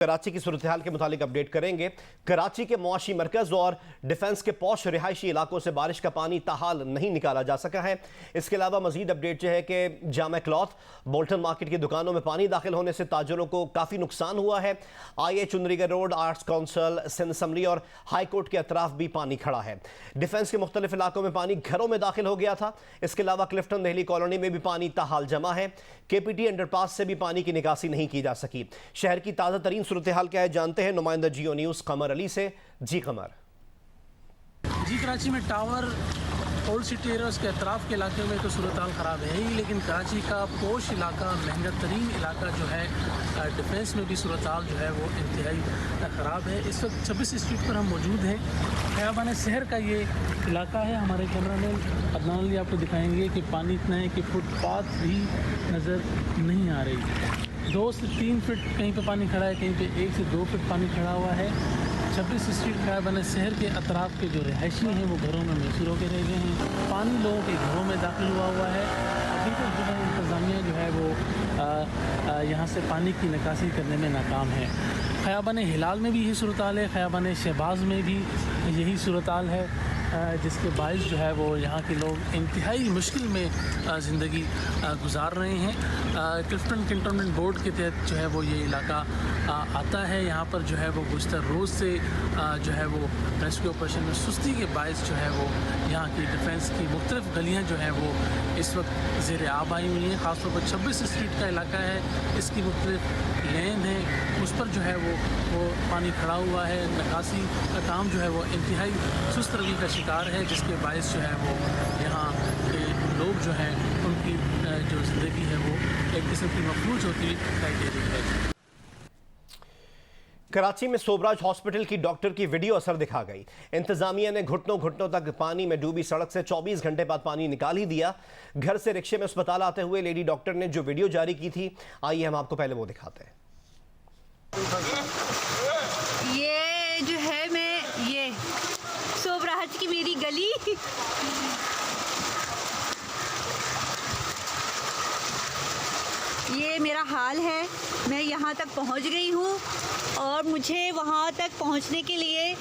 कराची की सूरत हाल के मुतालिक अपडेट करेंगे। कराची के मुआशी मरकज और डिफेंस के पौश रिहायशी इलाकों से बारिश का पानी ताहाल नहीं निकाला जा सका है। इसके अलावा मजीद अपडेट यह है कि जामा क्लॉथ, बोल्टन मार्केट की दुकानों में पानी दाखिल होने से ताजरों को काफ़ी नुकसान हुआ है। IA Chundrigar road, arts council, Sindh assembly और हाई कोर्ट के अतराफ भी पानी खड़ा है। डिफेंस के मुख्तलिफ इलाकों में पानी घरों में दाखिल हो गया था। इसके अलावा क्लिफ्टन दहली कॉलोनी में भी पानी ताहाल जमा है। KPT अंडरपास से भी पानी की निकासी नहीं की जा सकी। शहर की ताज़ा तरीन सूरत हाल क्या है जानते हैं नुमाइंदा जियो न्यूज़ कमर अली से। जी कमर। जी, कराची में टावर, ओल्ड सिटी एरिया के अतराफ़ के इलाके में तो सूरत हाल ख़राब है ही, लेकिन कराची का पोश इलाका, महंगा तरीन इलाका जो है, डिफेंस में भी सूरत हाल जो है वो इंतहाई ख़राब है। इस वक्त 26 स्ट्रीट पर हम मौजूद हैं। खयाबान शहर का ये इलाका है। हमारे कैमरामैन अदनान अली आपको दिखाएंगे कि पानी इतना है कि फुटपाथ भी नज़र नहीं आ रही। 2 से 3 फीट कहीं पे पानी खड़ा है, कहीं पे 1 से 2 फीट पानी खड़ा हुआ है। 26 स्ट्रीट खयाबान शहर के अतराफ़ के जो रिहायशी हैं वो घरों में महसूर होकर रह गए हैं। पानी लोगों के घरों में दाखिल हुआ है। अभी तक जो है इंतज़ामिया जो है वो यहाँ से पानी की निकासी करने में नाकाम है। खयाबान हिलाल में भी यही सूरत हाल है, खयाबान शहबाज में भी यही सूरत हाल है, जिसके बायस जो है वो यहाँ के लोग इंतहाई मुश्किल में ज़िंदगी गुजार रहे हैं। क्लिफ्टन कैंटोनमेंट बोर्ड के तहत जो है वो ये इलाका आता है। यहाँ पर जो है वो गुज़श्ता रोज़ से जो है वो रेस्क्यू ऑपरेशन में सुस्ती के बायस जो है वो यहाँ की डिफेंस की मुख्तलिफ गलियाँ जो हैं वो इस वक्त ज़ेर आब आई हुई हैं। ख़ासतौर पर 26 स्ट्रीट का इलाका है, इसकी मुख्तलिफ लेन है, उस पर जो है वो पानी खड़ा हुआ है। निकासी का काम जो है वो इंतहाई सुस्त रवि का शिकार है, जिसके बायस जो है वो यहाँ के लोग जो हैं उनकी जो ज़िंदगी है वो एक किस्म की मफलूज होती दिखाई दे रही है। कराची में सोबराज हॉस्पिटल की डॉक्टर की वीडियो असर दिखा गई। इंतजामिया ने घुटनों घुटनों तक पानी में डूबी सड़क से 24 घंटे बाद पानी निकाल ही दिया। घर से रिक्शे में अस्पताल आते हुए लेडी डॉक्टर ने जो वीडियो जारी की थी, आइए हम आपको पहले वो दिखाते हैं। ये जो है ये सोबराज की मेरी गली, ये मेरा हाल है। मैं यहाँ तक पहुँच गई हूँ और मुझे वहाँ तक पहुँचने के लिए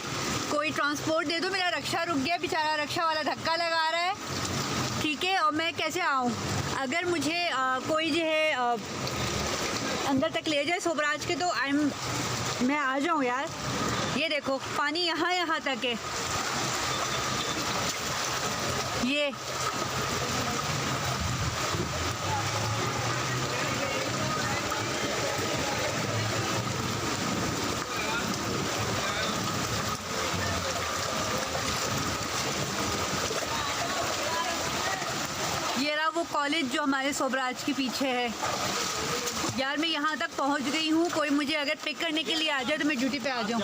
कोई ट्रांसपोर्ट दे दो। मेरा रिक्शा रुक गया, बेचारा रिक्शा वाला धक्का लगा रहा है, ठीक है। और मैं कैसे आऊँ? अगर मुझे कोई जो है अंदर तक ले जाए सोबराज के, तो मैं आ जाऊँ यार। ये देखो पानी यहाँ तक है। ये रहा वो कॉलेज जो हमारे सोबराज के पीछे है। यार मैं यहाँ तक पहुँच गई हूँ, कोई मुझे अगर पिक करने के लिए आ जाए तो मैं ड्यूटी पे आ जाऊँ।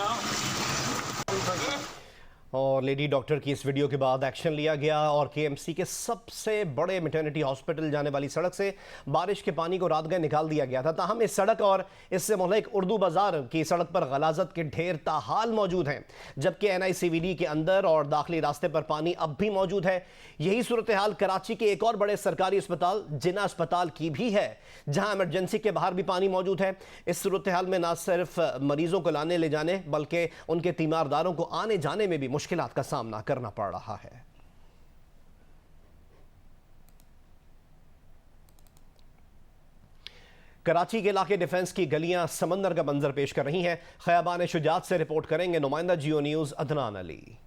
और लेडी डॉक्टर की इस वीडियो के बाद एक्शन लिया गया और KMC के सबसे बड़े मैटरनिटी हॉस्पिटल जाने वाली सड़क से बारिश के पानी को रात गए निकाल दिया गया था। ताहम इस सड़क और इससे मुल्क उर्दू बाजार की सड़क पर गलाजत के ढेर ताहाल मौजूद हैं, जबकि NICVD के अंदर और दाखिली रास्ते पर पानी अब भी मौजूद है। यही सूरत हाल कराची के एक और बड़े सरकारी अस्पताल जिन्ना अस्पताल की भी है, जहाँ इमरजेंसी के बाहर भी पानी मौजूद है। इस सूरत हाल में न सिर्फ मरीजों को लाने ले जाने बल्कि उनके तीमारदारों को आने जाने में भी मुश्किलात का सामना करना पड़ रहा है। कराची के इलाके डिफेंस की गलियां समंदर का मंजर पेश कर रही हैं। खयाबान शुजात से रिपोर्ट करेंगे नुमाइंदा जियो न्यूज़ अदनान अली।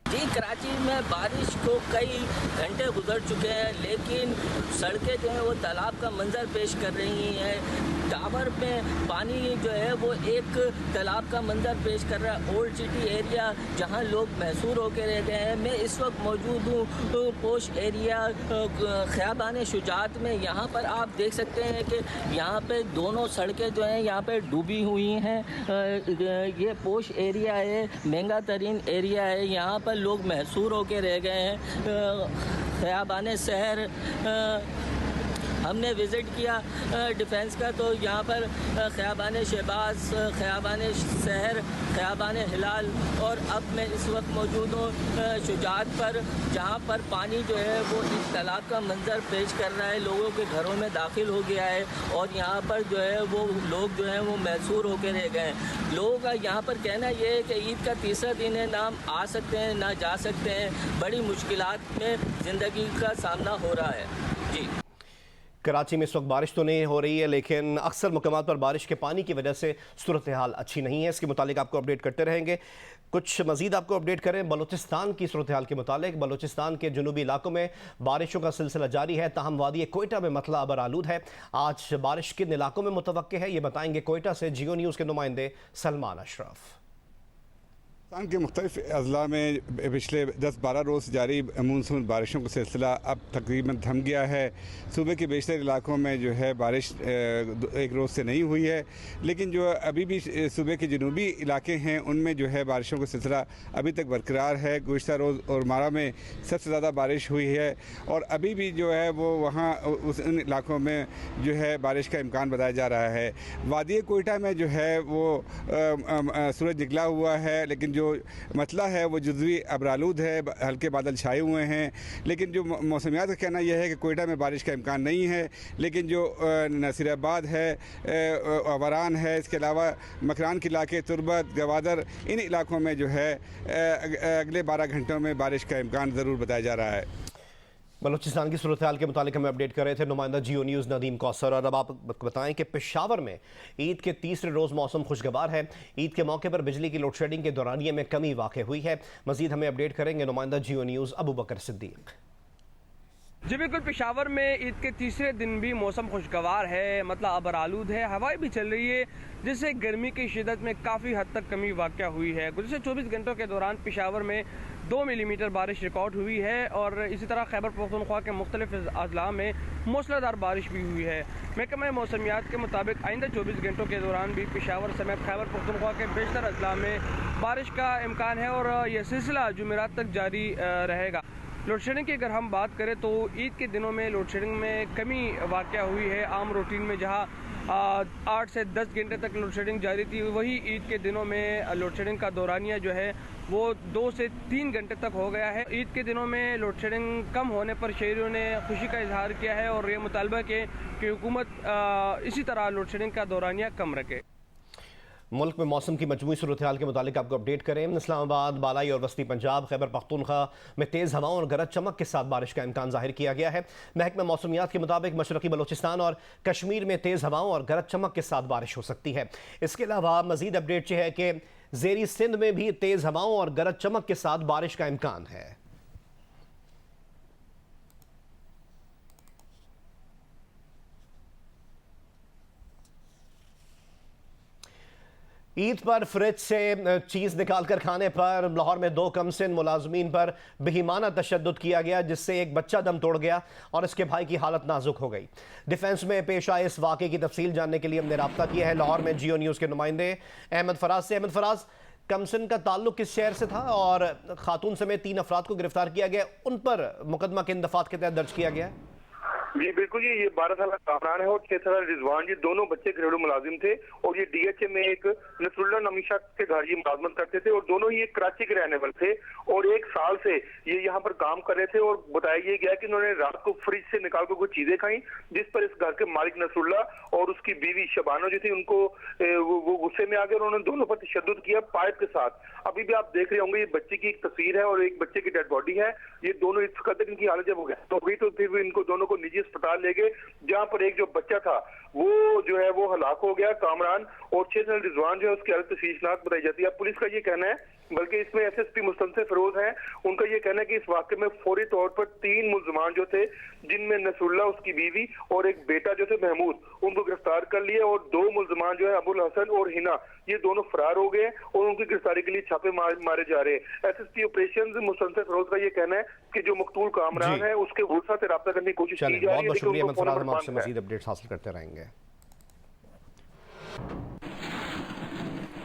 जी, कराची में बारिश को कई घंटे गुजर चुके हैं, लेकिन सड़कें जो हैं वो तालाब का मंजर पेश कर रही हैं। टावर पे पानी जो है वो एक तालाब का मंजर पेश कर रहा है। ओल्ड सिटी एरिया जहां लोग महसूर होकर रह गए हैं। मैं इस वक्त मौजूद हूँ पोश एरिया खयाबान शुजात में। यहाँ पर आप देख सकते हैं कि यहाँ पे दोनों सड़कें जो हैं यहाँ पे डूबी हुई हैं। ये पोश एरिया है, महंगा तरीन एरिया है, यहाँ पर लोग महसूर होकर रह गए हैं। खयाबान शहर हमने विज़िट किया डिफेंस का, तो यहाँ पर ख़याबान शहबाज, ख़याबान शहर, ख़याबान हिलाल और अब मैं इस वक्त मौजूद हूँ शुजात पर, जहाँ पर पानी जो है वो इस तालाब का मंजर पेश कर रहा है, लोगों के घरों में दाखिल हो गया है और यहाँ पर जो है वो लोग जो हैं वो महसूर होकर रह गए हैं। लोगों का यहाँ पर कहना ये है कि ईद का तीसरा दिन है, ना हम आ सकते हैं ना जा सकते हैं, बड़ी मुश्किलात में ज़िंदगी का सामना हो रहा है। जी, कराची में इस वक्त बारिश तो नहीं हो रही है, लेकिन अक्सर मुकामात पर बारिश के पानी की वजह से सूरत हाल अच्छी नहीं है। इसके मुतालिक आपको अपडेट करते रहेंगे। कुछ मजीद आपको अपडेट करें बलूचिस्तान की सूरत हाल के मुतालिक। बलूचिस्तान के जनूबी इलाकों में बारिशों का सिलसिला जारी है, ताहम वादी कोयटा में मतला अबर आलूद है। आज बारिश किन इलाकों में मुतवक्के है, ये बताएंगे कोयटा से जियो न्यूज़ के नुमाइंदे सलमान अशरफ। पाकिस्तान के मुख्तलिफ अजला में पिछले 10-12 रोज़ जारी मानसून बारिशों का सिलसिला अब तकरीबन थम गया है। सूबे के बेशतर इलाकों में जो है बारिश एक रोज़ से नहीं हुई है, लेकिन जो अभी भी सूबे के जनूबी इलाके हैं उनमें जो है बारिशों का सिलसिला अभी तक बरकरार है। गुज़श्ता रोज़ और मारा में सबसे ज़्यादा बारिश हुई है और अभी भी जो है वो वहाँ उन इलाकों में जो है बारिश का इम्कान बताया जा रहा है। वादी कोयटा में जो है वो सूरज निकला हुआ है, लेकिन जो मतला है वो जुज़वी अबरालूद है, हल्के बादल छाए हुए हैं। लेकिन जो मौसमियात का कहना यह है कि कोयटा में बारिश का इम्कान नहीं है, लेकिन जो नसीराबाद है, वरान है, इसके अलावा मकरान के इलाके, तुरबत, गवादर, इन इलाकों में जो है अगले 12 घंटों में बारिश का इम्कान ज़रूर बताया जा रहा है। बलूचिस्तान की सूरत हाल के मुतालिक हमें अपडेट कर रहे थे नुमाइंदा जियो न्यूज़ नदीम कौसर। और अब आप बताएं कि पेशावर में ईद के तीसरे रोज़ मौसम खुशगवार है। ईद के मौके पर बिजली की लोड शेडिंग के दौरानिये में कमी वाक़ हुई है। मजीद हमें अपडेट करेंगे नुमाइंदा जियो न्यूज़ अबू बकर सिद्दीक। जी बिल्कुल, पेशावर में ईद के तीसरे दिन भी मौसम खुशगवार है, मतलब अबर आलूद है, हवाएं भी चल रही है, जिससे गर्मी की शिदत में काफ़ी हद तक कमी वाक़या हुई है। गुज़श्ता 24 घंटों के दौरान पेशावर में 2 मिलीमीटर बारिश रिकॉर्ड हुई है और इसी तरह खैबर पख्तूनख्वा के मुख्तलिफ अजला में मूसलाधार बारिश भी हुई है। महकमा मौसमियात के मुताबिक आइंदा 24 घंटों के दौरान भी पेशावर समेत खैबर पख्तूनख्वा के बेशतर अजला में बारिश का इम्कान है और यह सिलसिला जुमेरात तक जारी रहेगा। लोड शेडिंग की अगर हम बात करें तो ईद के दिनों में लोड शेडिंग में कमी वाक़या हुई है। आम रूटीन में जहां 8 से 10 घंटे तक लोड शेडिंग जारी थी, वही ईद के दिनों में लोड शेडिंग का दौरानिया जो है वो 2 से 3 घंटे तक हो गया है। ईद के दिनों में लोड शेडिंग कम होने पर शहरियों ने खुशी का इजहार किया है और ये मुतालबा किया कि हुकूमत इसी तरह लोड शेडिंग का दौरानिया कम रखे। मुल्क में मौसम की मजमूई सूरत हाल के मुतालिक आपको अपडेट करें। इस्लामाबाद, बालाई और वस्ती पंजाब, खैबर पख्तूनख्वा में तेज़ हवाओं और गरज चमक के साथ बारिश का इम्कान जाहिर किया गया है। महकमा मौसमियात के मुताबिक मशरक़ी बलूचिस्तान और कश्मीर में तेज़ हवाओं और गरज चमक के साथ बारिश हो सकती है। इसके अलावा मजीद अपडेट यह है कि ज़ेरी सिंध में भी तेज़ हवाओं और गरज चमक के साथ बारिश का इम्कान है। ईद पर फ्रिज से चीज़ निकाल कर खाने पर लाहौर में 2 कमसिन मुलाजमीन पर बेईमाना तशद्दुद किया गया, जिससे एक बच्चा दम तोड़ गया और इसके भाई की हालत नाजुक हो गई। डिफेंस में पेश आए इस वाक़े की तफसील जानने के लिए हमने रब्ता किया है लाहौर में जियो न्यूज़ के नुमाइंदे अहमद फराज से। अहमद फराज, कमसिन का ताल्लुक किस शहर से था और खातून समेत 3 अफराद को गिरफ्तार किया गया, उन पर मुकदमा किन दफात के तहत दर्ज किया गया है? जी बिल्कुल, ये 12 साल कामरान है और 6 साल रिजवान, ये दोनों बच्चे घरेलू मुलाजिम थे और ये DHA में एक नसरुल्लाह नामी शख्स के घर ये मुलाजमत करते थे और दोनों ही एक कराची के रहने वाले थे और 1 साल से ये यहाँ पर काम कर रहे थे। और बताया ये गया कि उन्होंने रात को फ्रिज से निकाल कर कुछ चीजें खाई, जिस पर इस घर के मालिक नसरुल्लाह और उसकी बीवी शबाना जो थी उनको वो गुस्से में आ गए और उन्होंने दोनों पर तशद्दुद किया पाइप के साथ। अभी भी आप देख रहे होंगे ये बच्चे की एक तस्वीर है और एक बच्चे की डेड बॉडी है। ये दोनों इस कदर इनकी हालत जब हो गई तो फिर इनको दोनों को निजी अस्पताल ले गए, जहां पर एक जो बच्चा था वो जो है वो हलाक हो गया कामरान और 6 साल रिजवान जो है उसकी हालत तशवीशनाक बताई जाती है। पुलिस का ये कहना है, बल्कि इसमें SSP मुस्तनसे फिरोज हैं, उनका ये कहना है कि इस वाक़े में फौरी तौर पर 3 मुल्ज़मान जो थे, जिनमें नसरुल्लाह, उसकी बीवी और एक बेटा जो थे महमूद, उनको गिरफ्तार कर लिया और 2 मुल्ज़मान जो है अबुल हसन और हिना, ये दोनों फरार हो गए और उनकी गिरफ्तारी के लिए छापे मारे जा रहे हैं। SSP ऑपरेशन मुस्तनसे फिरोज का ये कहना है कि जो मकतूल कामरान है उसके वुसा से रब्ता करने की कोशिश की जा रही है। बहुत बहुत शुक्रिया अहमद फराज, हम आपसे मजीद अपडेट्स हासिल करते रहेंगे।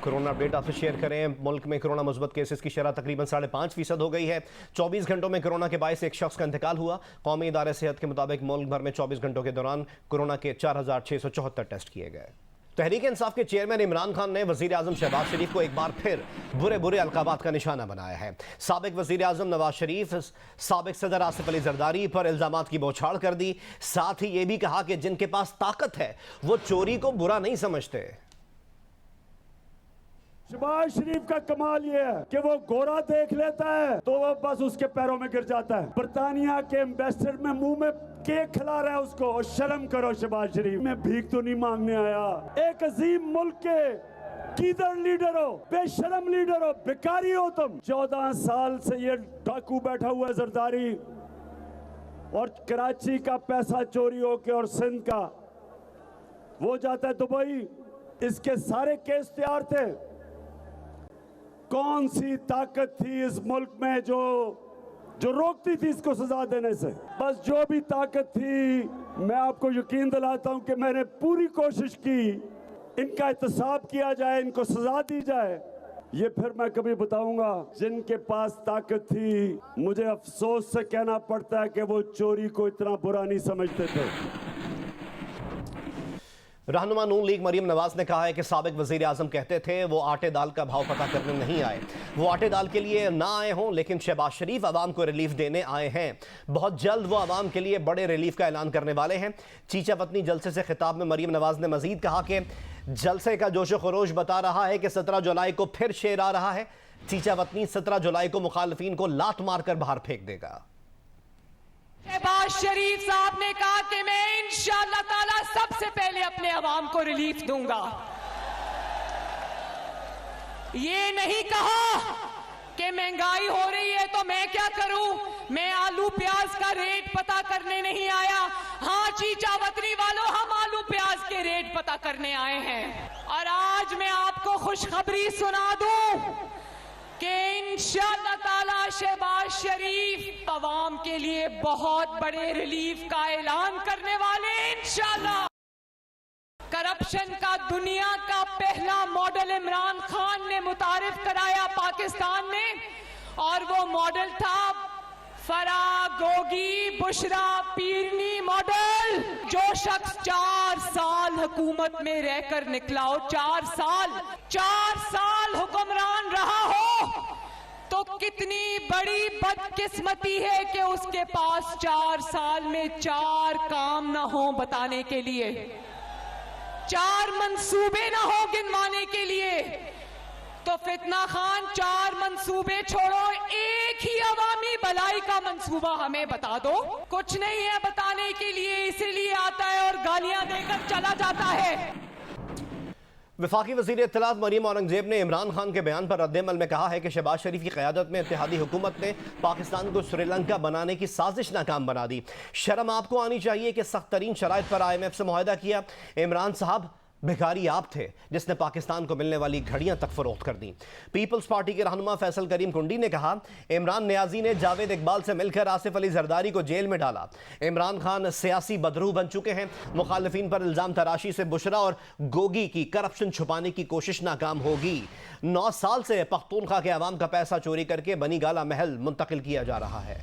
कोरोना अपडेट आपसे शेयर करें। मुल्क में कोरोना मुस्बत केसेस की शरह तकरीबन 5.5% हो गई है। 24 घंटों में कोरोना के बायस एक शख्स का इंतकाल हुआ। कौमी इदारे सेहत के मुताबिक मुल्क भर में 24 घंटों के दौरान कोरोना के 4,674 टेस्ट किए गए। तहरीक इंसाफ के चेयरमैन इमरान खान ने वजीर आजम शहबाज शरीफ को एक बार फिर बुरे अलकाबात का निशाना बनाया है। साबिक वजीर आजम नवाज शरीफ साबिक सदर आसिफ अली जरदारी पर इल्जामात की बौछार कर दी। साथ ही ये भी कहा कि जिनके पास ताकत है वो चोरी को बुरा नहीं समझते। शहबाज शरीफ का कमाल ये है कि वो गोरा देख लेता है तो वो बस उसके पैरों में गिर जाता है। बरतानिया के एम्बेसडर में मुंह में केक खिला रहा है उसको। और शर्म करो शहबाज शरीफ, मैं भीख तो नहीं मांगने आया। एक अजीम मुल्क के किधर लीडर हो, बेशरम लीडर हो, बेकारी हो तुम। 14 साल से ये डाकू बैठा हुआ है जरदारी, और कराची का पैसा चोरी होके और सिंध का वो जाता है दुबई। इसके सारे केस तैयार थे। कौन सी ताकत थी इस मुल्क में जो रोकती थी इसको सजा देने से? बस जो भी ताकत थी, मैं आपको यकीन दिलाता हूं कि मैंने पूरी कोशिश की इनका एहतसाब किया जाए, इनको सजा दी जाए। ये फिर मैं कभी बताऊंगा। जिनके पास ताकत थी, मुझे अफसोस से कहना पड़ता है कि वो चोरी को इतना बुरा नहीं समझते थे। रहनुमा नून लीग मरीम नवाज ने कहा है कि साबिक वजीर आजम कहते थे वो आटे दाल का भाव पता करने नहीं आए। वो आटे दाल के लिए ना आए हों, लेकिन शहबाज शरीफ आवाम को रिलीफ देने आए हैं। बहुत जल्द वो आवाम के लिए बड़े रिलीफ का ऐलान करने वाले हैं। चीचा वतनी जलसे से खिताब में मरीम नवाज ने मजीद कहा कि जलसे का जोशो खरोश बता रहा है कि 17 जुलाई को फिर शेर आ रहा है। चीचा वतनी 17 जुलाई को मुखालफीन को लात मारकर बाहर फेंक देगा। शहबाज शरीफ साहब ने कहा कि मैं इंशाअल्लाह ताला सबसे पहले अपने अवाम को रिलीफ दूंगा। ये नहीं कहा कि महंगाई हो रही है तो मैं क्या करूं, मैं आलू प्याज का रेट पता करने नहीं आया। हाँ चीचा वतनी वालों, हम आलू प्याज के रेट पता करने आए हैं। और आज मैं आपको खुशखबरी सुना दूं कि इंशाअल्लाह ताला शहबाज शरीफ अवाम के लिए बहुत बड़े रिलीफ का ऐलान करने वाले हैं इंशाअल्लाह। करप्शन का दुनिया का पहला मॉडल इमरान खान ने मुतारिफ कराया पाकिस्तान में, और वो मॉडल था फरा गोगी बुशरा पीरनी मॉडल। जो शख्स 4 साल हुकूमत में रहकर निकला हो, 4 साल हुक्मरान रहा हो, तो कितनी बड़ी बदकिस्मती है कि उसके पास 4 साल में 4 काम ना हो बताने के लिए, 4 मंसूबे ना हो गिनवाने के लिए। तो फितना खान 4 मंसूबे छोड़ो, एक ही अवामी भलाई का मंसूबा हमें बता दो। कुछ नहीं है बताने के लिए, इसीलिए आता है और गालियां देकर चला जाता है। वफाकी वज़ीर इत्तलात मरीम औरंगजेब ने इमरान खान के बयान पर रद्द-ए-अमल में कहा है कि शहबाज शरीफ की क़यादत में इत्तेहादी हुकूमत ने पाकिस्तान को श्रीलंका बनाने की साजिश नाकाम बना दी। शर्म आपको आनी चाहिए कि सख्त तरीन शराइत पर IMF से मुआहदा किया। इमरान साहब भिखारी आप थे जिसने पाकिस्तान को मिलने वाली घड़ियां तक फरोख्त कर दी। पीपल्स पार्टी के रहनुमा फैसल करीम कुंडी ने कहा, इमरान नियाजी ने जावेद इकबाल से मिलकर आसिफ अली जरदारी को जेल में डाला। इमरान खान सियासी बदरू बन चुके हैं। मुखालिफिन पर इल्जाम तराशी से बुशरा और गोगी की करप्शन छुपाने की कोशिश नाकाम होगी। 9 साल से पख्तूनख्वा के अवाम का पैसा चोरी करके बनी गाला महल मुंतकिल किया जा रहा है।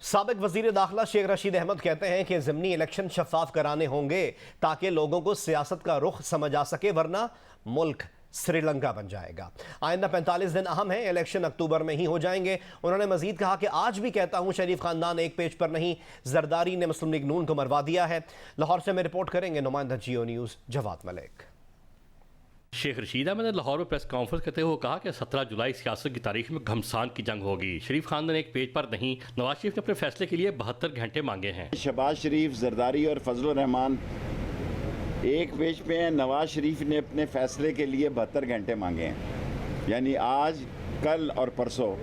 साबिक वजीर दाखिला शेख रशीद अहमद कहते हैं कि ज़िमनी इलेक्शन शफाफ कराने होंगे ताकि लोगों को सियासत का रुख समझ आ सके, वरना मुल्क श्रीलंका बन जाएगा। आइंदा 45 दिन अहम है, इलेक्शन अक्टूबर में ही हो जाएंगे। उन्होंने मजीद कहा कि आज भी कहता हूं शरीफ खानदान एक पेज पर नहीं, जरदारी ने मुस्लिम लीग नून को मरवा दिया है। लाहौर से मैं रिपोर्ट करेंगे नुमाइंदा जियो न्यूज़ जवाद मलिक। शेख रशीद अहमद ने लाहौर में प्रेस कॉन्फ्रेंस करते हुए कहा कि 17 जुलाई सियासत की तारीख में घमसान की जंग होगी। शरीफ खानदान एक पेज पर नहीं, नवाज शरीफ ने अपने फैसले के लिए 72 घंटे मांगे हैं। शहबाज शरीफ, जरदारी और फजलुर रहमान एक पेज पे हैं। नवाज शरीफ ने अपने फैसले के लिए 72 घंटे मांगे हैं, यानी आज, कल और परसों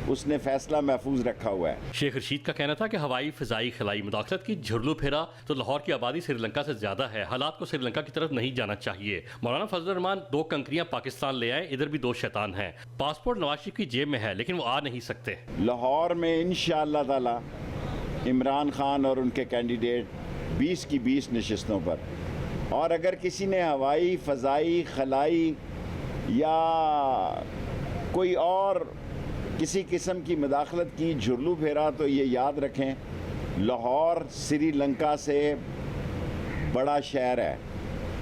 उसने फैसला महफूज रखा हुआ है। शेख रशीद का कहना था कि हवाई फिजाई खिलाई मुदाखलत की झुरलू फेरा तो लाहौर की आबादी श्रीलंका से ज्यादा है, हालात को श्रीलंका की तरफ नहीं जाना चाहिए। मौलाना फजलुर रहमान 2 कंकरियां पाकिस्तान ले आए, इधर भी 2 शैतान हैं। पासपोर्ट नवाज शरीफ की जेब में है लेकिन वो आ नहीं सकते। लाहौर में इंशाअल्लाह ताला इमरान खान और उनके कैंडिडेट 20 की 20 नशिस्तों पर और अगर किसी ने हवाई, फ़ज़ाई, खलाई या कोई और किसी किस्म की मुदाखलत की, झुरलू फेरा, तो ये याद रखें लाहौर श्रीलंका से बड़ा शहर है।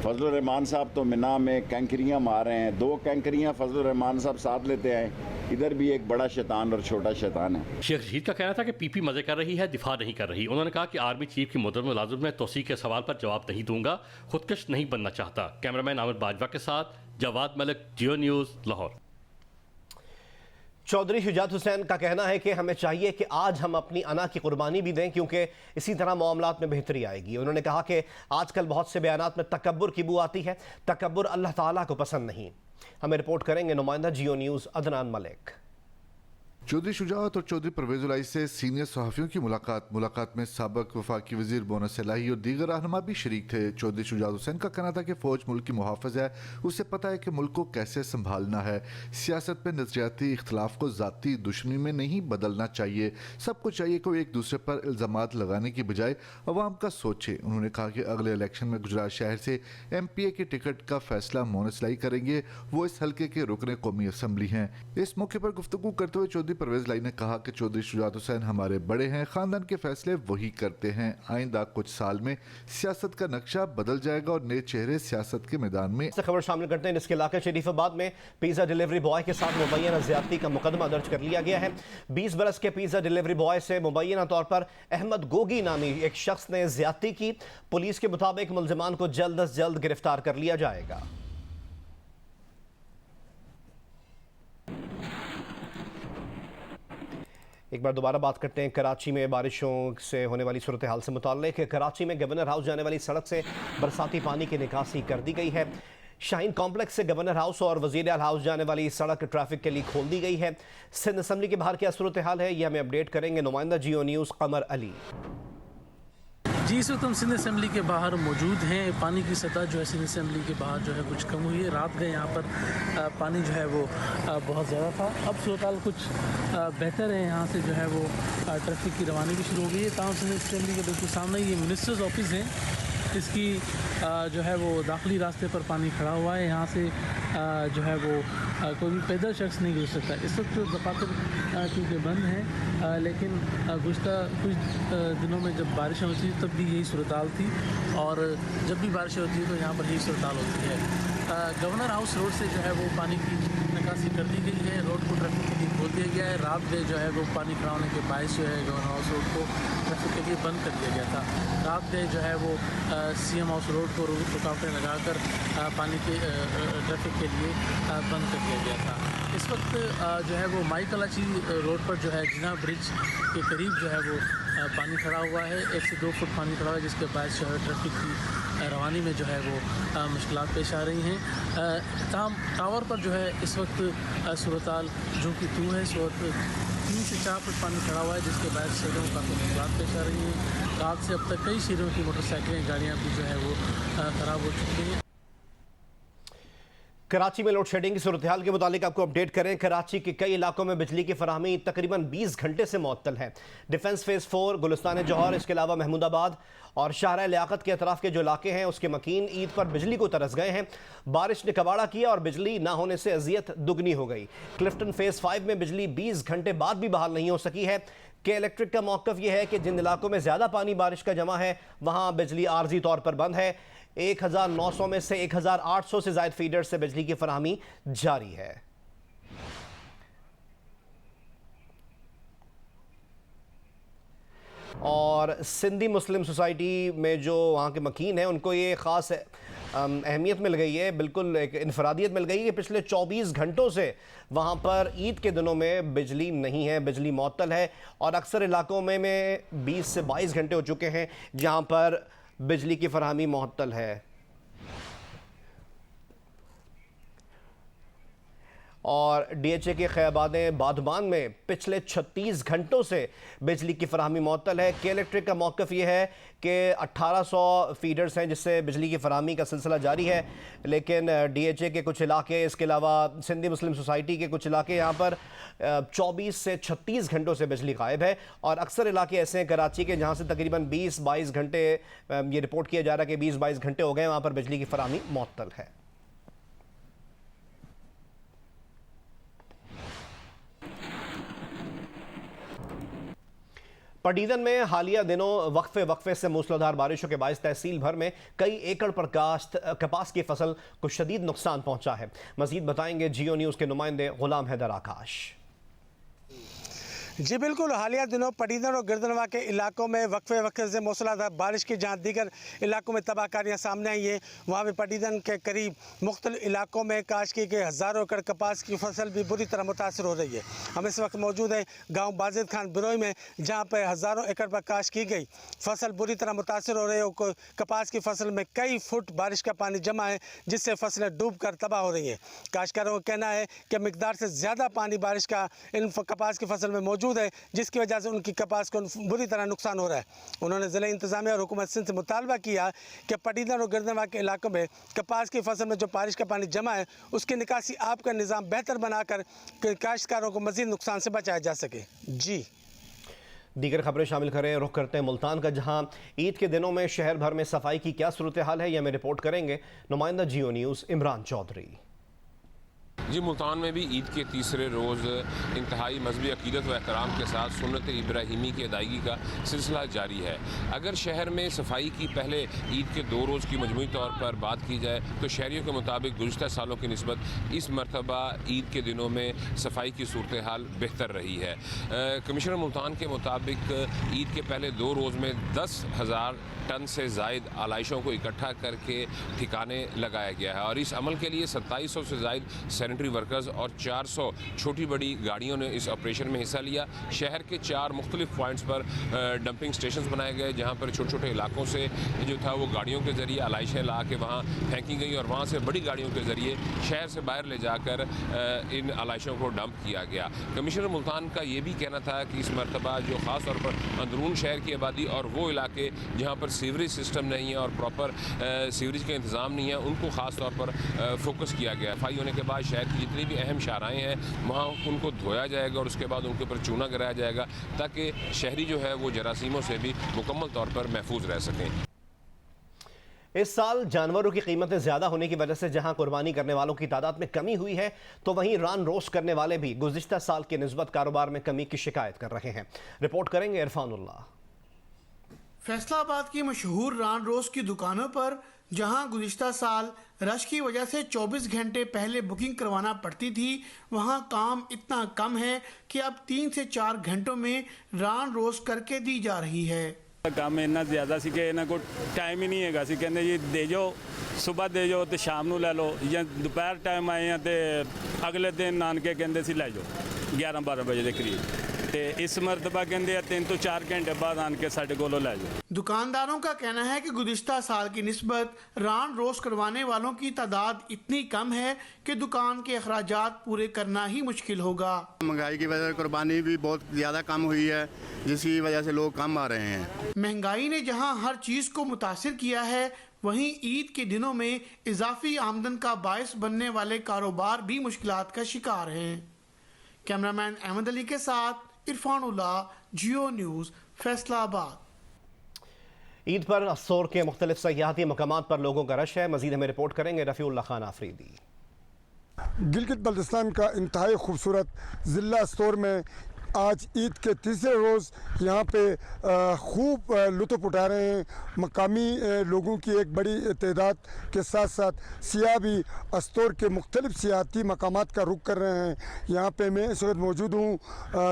फजलुर रहमान साहब तो मिना में कैंकरियाँ मार रहे हैं, 2 कैंकरियाँ फजलुर रहमान साहब साथ लेते आए। इधर भी एक बड़ा शैतान और छोटा शैतान है। शेख रशीद का कहना था कि पीपी मजे कर रही है, दिफा नहीं कर रही। उन्होंने कहा कि आर्मी चीफ की मुद्दत मुलाजिम में तोसी के सवाल पर जवाब नहीं दूंगा, खुदकश नहीं बनना चाहता। कैमरामैन आमिर बाजवा के साथ जवाद मलिक, जियो न्यूज़, लाहौर। चौधरी शुजात हुसैन का कहना है कि हमें चाहिए कि आज हम अपनी अना की कुर्बानी भी दें, क्योंकि इसी तरह मामलात में बेहतरी आएगी। उन्होंने कहा कि आजकल बहुत से बयानात में तकब्बुर की बू आती है, तकब्बुर अल्लाह ताला को पसंद नहीं। हमें रिपोर्ट करेंगे नुमाइंदा जियो न्यूज़ अदनान मलिक। चौधरी शुजात और चौधरी परवेज़ उलाई से सीनियर सहाफ़ियों की मुलाकात में साबिक़ वफाकी वज़ीर बोनस इलाही और दीगर रहनुमा भी शरीक थे। चौधरी शुजात हुसैन का कहना था कि फ़ौज मुल्क की मुहाफ़िज़ है, उसे पता है कि मुल्क को कैसे संभालना है। सियासत में नज़रियाती इख्तलाफ को ज़ाती दुश्मनी में नहीं बदलना चाहिए। सबको चाहिए कि एक दूसरे पर इल्ज़ामात लगाने की बजाय अवाम का सोचे। उन्होंने कहा कि अगले इलेक्शन में गुजरात शहर से MPA के टिकट का फैसला बोनस इलाही करेंगे। वो इस हल्के के रुकने कौमी असम्बली हैं। इस मौके पर गुफ्तगू करते हुए चौधरी परवेज़ लाई ने कहा कि चौधरी शुजात हुसैन हमारे बड़े हैं, खानदान के फैसले वही करते हैं। आइंदा कुछ साल में सियासत का नक्शा बदल जाएगा और नए चेहरे सियासत के मैदान में। खबर शामिल करते हैं जिसके इलाके शरीफाबाद में पिज़्ज़ा डिलीवरी बॉय के साथ मुबैना ज्यादती का मुकदमा दर्ज कर लिया गया है। 20 बरस के पिज़्ज़ा डिलीवरी बॉय से मुबैना तौर पर अहमद गोगी नामी एक शख्स ने ज्यादती की। पुलिस के मुताबिक मुलजिमान को जल्द अज जल्द गिरफ्तार कर लिया जाएगा। एक बार दोबारा बात करते हैं कराची में बारिशों से होने वाली सूरत हाल से मुताल्लिक। कराची में गवर्नर हाउस जाने वाली सड़क से बरसाती पानी की निकासी कर दी गई है। शाहीन कॉम्प्लेक्स से गवर्नर हाउस और वज़ीर आला हाउस जाने वाली सड़क ट्रैफिक के लिए खोल दी गई है। सिंध असम्बली के बाहर क्या सूरत हाल है, यह हमें अपडेट करेंगे नुमाइंदा जियो न्यूज़ कमर अली। जी, इस वक्त हम सिंध असम्बली के बाहर मौजूद हैं। पानी की सतह जो है सिंध असम्बली के बाहर जो है कुछ कम हुई है। रात गए यहाँ पर पानी जो है वो बहुत ज़्यादा था। अब सूरत कुछ बेहतर है। यहाँ से जो है वो ट्रैफिक की रवानी भी शुरू हो गई है। तमाम सिंध असम्बली के बिल्कुल सामने ये मिनिस्टर्स ऑफिस है, इसकी जो है वो दाखिली रास्ते पर पानी खड़ा हुआ है। यहाँ से जो है वो कोई भी पैदल शख्स नहीं गुजर सकता। इस वक्त दफातर चूँकि बंद हैं, लेकिन गुज़श्ता कुछ दिनों में जब बारिशें होती थी तब भी यही सूरत हाल थी, और जब भी बारिशें होती है तो यहाँ पर यही सूरत हाल होती है। गवर्नर हाउस रोड से जो है वो पानी की निकासी कर दी गई है। रोड को ट्रैफिक के लिए खोल दिया गया है। रात में जो है वो पानी खड़ा होने के बायस जो है गवर्नर हाउस रोड को ट्रैफिक के लिए बंद कर दिया गया था। रात में जो है वो CM हाउस रोड को रुकावटें लगाकर पानी के ट्रैफिक के लिए बंद कर दिया गया था। इस वक्त जो है वो माई कराची रोड पर जो है जिना ब्रिज के करीब जो है वो पानी खड़ा हुआ है। 1 से 2 फुट पानी खड़ा हुआ है, जिसके बायस जो है ट्रैफिक की रवानी में जो है वो मुश्किलात पेश आ रही हैं। टावर पर जो है इस वक्त सूरत हाल जो कि तू है, इस वक्त 3 से 4 फुट पानी खड़ा हुआ है, जिसके बाद शहरों में काफ़ी मुश्किलात पेश आ रही हैं। रात से अब तक कई शहरों की मोटरसाइकिलें, गाड़ियाँ भी जो है वो ख़राब हो चुकी हैं। कराची में लोड शेडिंग की सूरत हाल के मुतालिक आपको अपडेट करें। कराची के कई इलाकों में बिजली की फराहमी तकरीबन 20 घंटे से मुअत्तल है। डिफेंस फेज़ 4, गुलिस्तान जौहर, इसके अलावा महमूदाबाद और शाहरा लियाकत के अतराफ के जो इलाके हैं उसके मकीन ईद पर बिजली को तरस गए हैं। बारिश ने कबाड़ा किया और बिजली ना होने से अजियत दुगनी हो गई। क्लिफ्टन फेज़ 5 में बिजली 20 घंटे बाद भी बहाल नहीं हो सकी है। के इलेक्ट्रिक का मौक़िफ़ यह है कि जिन इलाकों में ज़्यादा पानी बारिश का जमा है वहाँ बिजली आर्जी तौर पर बंद है। 1900 में से 1800 से ज़ायद फीडर से बिजली की फराहमी जारी है। और सिंधी मुस्लिम सोसाइटी में जो वहाँ के मकीन हैं उनको ये ख़ास अहमियत मिल गई है, बिल्कुल एक इनफरादियत मिल गई है कि पिछले 24 घंटों से वहाँ पर ईद के दिनों में बिजली नहीं है, बिजली मुअत्तल है। और अक्सर इलाकों में 20 से 22 घंटे हो चुके हैं जहाँ पर बिजली की फराहमी मुअत्तल है। और डीएचए के खैबाने बादमान में पिछले 36 घंटों से बिजली की फराहमी मुअत्तल है। के इलेक्ट्रिक का मौक़िफ़ ये है कि 1800 फीडर्स हैं जिससे बिजली की फराहमी का सिलसिला जारी है, लेकिन डीएचए के कुछ इलाके, इसके अलावा सिंधी मुस्लिम सोसाइटी के कुछ इलाके, यहाँ पर 24 से 36 घंटों से बिजली गायब है। और अक्सर इलाके ऐसे हैं कराची के जहाँ से तकरीबन 20-22 घंटे, ये रिपोर्ट किया जा रहा है कि 20-22 घंटे हो गए वहाँ पर बिजली की फराहमी मुअत्तल है। पटीदन में हालिया दिनों वक्फे से मूसलाधार बारिशों के बायस तहसील भर में कई एकड़ पर कपास की फसल को शदीद नुकसान पहुंचा है। मजीद बताएंगे जियो न्यूज़ के नुमाइंदे गुलाम हैदर आकाश। जी बिल्कुल, हालिया दिनों पटीदन और गिरदनवा के इलाकों में वक्फे से मूसलाधार बारिश की जहाँ दीगर इलाकों में तबाहकारियाँ सामने आई हैं, वहाँ भी पटीदन के करीब मुख्तलिफ इलाकों में काश की गई हज़ारों एकड़ कपास की फसल भी बुरी तरह मुतासर हो रही है। हम इस वक्त मौजूद हैं गांव बाजिद खान बिरोई में, जहाँ पर हज़ारों एकड़ पर काश की गई फसल बुरी तरह मुतासर हो रही है और कपास की फसल में कई फुट बारिश का पानी जमा है, जिससे फसलें डूब कर तबाह हो रही हैं। काश्तकारों का कहना है कि मिकदार से ज़्यादा पानी बारिश का इन कपास की फसल में मौजूद है, जिसकी वजह से उनकी कपास को बुरी तरह नुकसान हो रहा है। उन्होंने ज़िला इंतज़ामिया और हुकूमत सिंध से मुतालबा किया कि पटीदन और गिरदनवा के इलाकों में कपास की फसल में जो बारिश का पानी जमा है उसकी निकासी आप का निज़ाम बेहतर बनाकर काश्तकारों को मज़ीद नुकसान से बचाया जा सके। जी दीगर खबरें शामिल करें, रुख करते हैं मुल्तान का, जहां ईद के दिनों में शहर भर में सफाई की क्या सूरत हाल है, यह हमें रिपोर्ट करेंगे नुमाइंदा जियो न्यूज़ इमरान चौधरी। जी, मुल्तान में भी ईद के तीसरे रोज़ इंतहाई मजहबी अकीदत व एहतराम के साथ सुन्नत इब्राहिमी की अदायगी का सिलसिला जारी है। अगर शहर में सफाई की पहले ईद के 2 रोज़ की मजमूई तौर पर बात की जाए तो शहरियों के मुताबिक गुज़िश्ता सालों की निस्बत इस मरतबा ईद के दिनों में सफाई की सूरत हाल बेहतर रही है। कमिश्नर मुल्तान के मुताबिक ईद के पहले 2 रोज़ में 10,000 टन से ज़ायद आलाइशों को इकट्ठा करके ठिकाने लगाया गया है और इस अमल के लिए 2700 से ज़ायद सैनिटरी वर्कर्स और 400 छोटी बड़ी गाड़ियों ने इस ऑपरेशन में हिस्सा लिया। शहर के 4 मुख्तलिफ पॉइंट्स पर डंपिंग स्टेशन बनाए गए, जहाँ पर छोटे छोटे इलाकों से जो था वो गाड़ियों के ज़रिए आलाइशें ला के वहाँ फेंकी गई और वहाँ से बड़ी गाड़ियों के ज़रिए शहर से बाहर ले जाकर इन आलाइशों को डंप किया गया। कमिश्नर मुल्तान का ये भी कहना था कि इस मरतबा जो ख़ास तौर पर अंदरून शहर की आबादी और वो इलाके जहाँ पर सीवरेज सिस्टम नहीं है और प्रॉपर सीवरेज का इंतज़ाम नहीं है, उनको ख़ास तौर पर फोकस किया गया। सफाई होने के बाद शहर की जितनी भी अहम शाहराएँ हैं वहाँ उनको धोया जाएगा और उसके बाद उनके ऊपर चूना गिराया जाएगा ताकि शहरी जो है वो जरासीमों से भी मुकम्मल तौर पर महफूज रह सकें। इस साल जानवरों की कीमतें ज़्यादा होने की वजह से जहां कुर्बानी करने वालों की तादाद में कमी हुई है, तो वहीं रान रोस्ट करने वाले भी गुज़िश्ता साल की निस्बत कारोबार में कमी की शिकायत कर रहे हैं। रिपोर्ट करेंगे इरफानुल्लाह। फैसलाबाद की मशहूर रान रोस्ट की दुकानों पर जहां गुज़िश्ता साल रश की वजह से 24 घंटे पहले बुकिंग करवाना पड़ती थी, वहां काम इतना कम है कि अब 3 से 4 घंटों में रान रोस्ट करके दी जा रही है। काम इन्ना ज़्यादा सी कि इन्हों को टाइम ही नहीं है सी, कहते जी दे जाओ, सुबह दे जाओ तो शाम को लै लो, या दोपहर टाइम आए हैं तो अगले दिन नानके कहते सी लै जाओ 11-12 बजे के करीब, तो इस मरतबा कहते 3 तो 4 घंटे बाद आन के साढ़े को लै जाओ। दुकानदारों का कहना है कि गुज़िश्ता साल की निस्बत रान रोस्ट करवाने वालों की तादाद इतनी कम है कि दुकान के अखराजात पूरे करना ही मुश्किल होगा। महंगाई की वजह से कुर्बानी भी बहुत ज़्यादा कम हुई है, जिसकी वजह से लोग कम आ रहे हैं। महंगाई ने जहां हर चीज़ को मुतासिर किया है, वहीं ईद के दिनों में इजाफी आमदन का बायस बनने वाले कारोबार भी मुश्किलात का शिकार हैं। कैमरामैन अहमद अली के साथ इरफानुल्लाह, जियो न्यूज़, फैसलाबाद। ईद पर असोर के मुख्तलिफ सयाहती मकामात पर लोगों का रश है। मजीद हमें रिपोर्ट करेंगे रफ़ीउल्लाह खान आफरीदी। गिलगित बल्तिस्तान का इंतहाई खूबसूरत ज़िला असोर में आज ईद के तीसरे रोज़ यहाँ पे खूब लुत्फ़ उठा रहे हैं। मकामी लोगों की एक बड़ी तादाद के साथ साथ सियाह भी अस्तौर के मुख्तलिफ सियाहती मकामात का रुख कर रहे हैं। यहाँ पे मैं इस वक्त मौजूद हूँ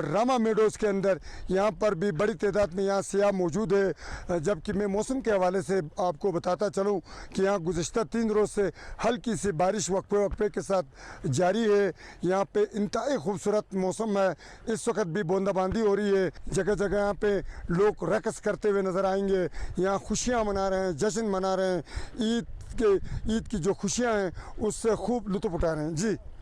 रामा मेडोज़ के अंदर। यहाँ पर भी बड़ी तादाद में यहाँ सियाह मौजूद है, जबकि मैं मौसम के हवाले से आपको बताता चलूँ कि यहाँ गुज़िश्ता 3 रोज़ से हल्की सी बारिश वक्फे वक्फे के साथ जारी है। यहाँ पे इंतहाई खूबसूरत मौसम है। इस वक्त भी बूंदाबांदी हो रही है। जगह जगह यहाँ पे लोग रक़्स करते हुए नज़र आएंगे। यहाँ खुशियाँ मना रहे हैं, जश्न मना रहे हैं। ईद की जो खुशियाँ हैं उससे खूब लुत्फ़ उठा रहे हैं। जी।